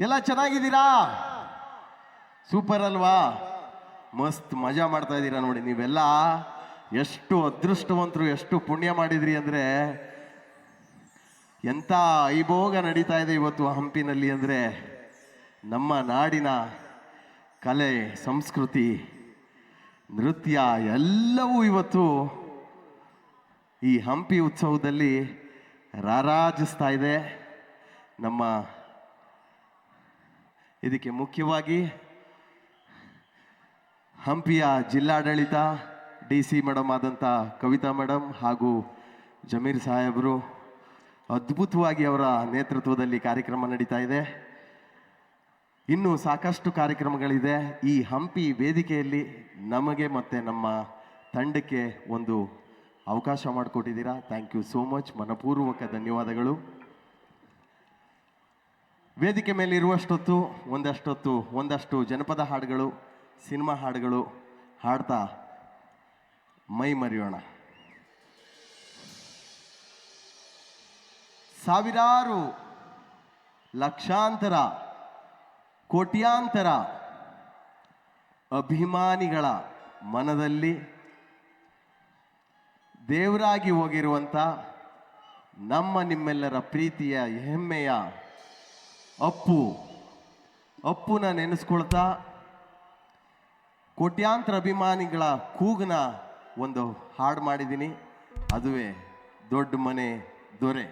ಎಲ್ಲ ಚೆನ್ನಾಗಿದ್ದೀರಾ? ಸೂಪರ್ ಅಲ್ವಾ? ಮಸ್ತ್ ಮಜಾ ಮಾಡ್ತಾ ಇದ್ದೀರಾ ನೋಡಿ. ನೀವೆಲ್ಲ ಎಷ್ಟು ಅದೃಷ್ಟವಂತರು, ಎಷ್ಟು ಪುಣ್ಯ ಮಾಡಿದ್ರಿ ಅಂದರೆ, ಎಂಥ ಐಭೋಗ ನಡೀತಾ ಇದೆ ಇವತ್ತು ಹಂಪಿನಲ್ಲಿ ಅಂದರೆ, ನಮ್ಮ ನಾಡಿನ ಕಲೆ, ಸಂಸ್ಕೃತಿ, ನೃತ್ಯ ಎಲ್ಲವೂ ಇವತ್ತು ಈ ಹಂಪಿ ಉತ್ಸವದಲ್ಲಿ ರಾರಾಜಿಸ್ತಾ ಇದೆ. ನಮ್ಮ ಇದಕ್ಕೆ ಮುಖ್ಯವಾಗಿ ಹಂಪಿಯ ಜಿಲ್ಲಾಡಳಿತ, DC ಮೇಡಮ್ ಆದಂಥ ಕವಿತಾ ಮೇಡಮ್ ಹಾಗೂ ಜಮೀರ್ ಸಾಹೇಬರು ಅದ್ಭುತವಾಗಿ ಅವರ ನೇತೃತ್ವದಲ್ಲಿ ಕಾರ್ಯಕ್ರಮ ನಡೀತಾ ಇದೆ. ಇನ್ನೂ ಸಾಕಷ್ಟು ಕಾರ್ಯಕ್ರಮಗಳಿದೆ. ಈ ಹಂಪಿ ವೇದಿಕೆಯಲ್ಲಿ ನಮಗೆ ಮತ್ತು ನಮ್ಮ ತಂಡಕ್ಕೆ ಒಂದು ಅವಕಾಶ ಮಾಡಿಕೊಟ್ಟಿದ್ದೀರಾ. ಥ್ಯಾಂಕ್ ಯು ಸೋ ಮಚ್, ಮನಪೂರ್ವಕ ಧನ್ಯವಾದಗಳು. ವೇದಿಕೆ ಮೇಲೆ ಇರುವಷ್ಟೊತ್ತು ಒಂದಷ್ಟು ಜನಪದ ಹಾಡುಗಳು, ಸಿನಿಮಾ ಹಾಡುಗಳು ಹಾಡ್ತಾ ಮೈ ಮರೆಯೋಣ. ಸಾವಿರಾರು, ಲಕ್ಷಾಂತರ, ಕೋಟ್ಯಾಂತರ ಅಭಿಮಾನಿಗಳ ಮನದಲ್ಲಿ ದೇವರಾಗಿ ಹೋಗಿರುವಂಥ ನಮ್ಮ ನಿಮ್ಮೆಲ್ಲರ ಪ್ರೀತಿಯ ಹೆಮ್ಮೆಯ ಅಪ್ಪುನ ನೆನೆಸ್ಕೊಳ್ತಾ ಕೋಟ್ಯಾಂತರ ಅಭಿಮಾನಿಗಳ ಕೂಗನ ಒಂದು ಹಾಡು ಮಾಡಿದ್ದೀನಿ. ಅದುವೇ ದೊಡ್ಡ ಮನೆ ದೊರೆ.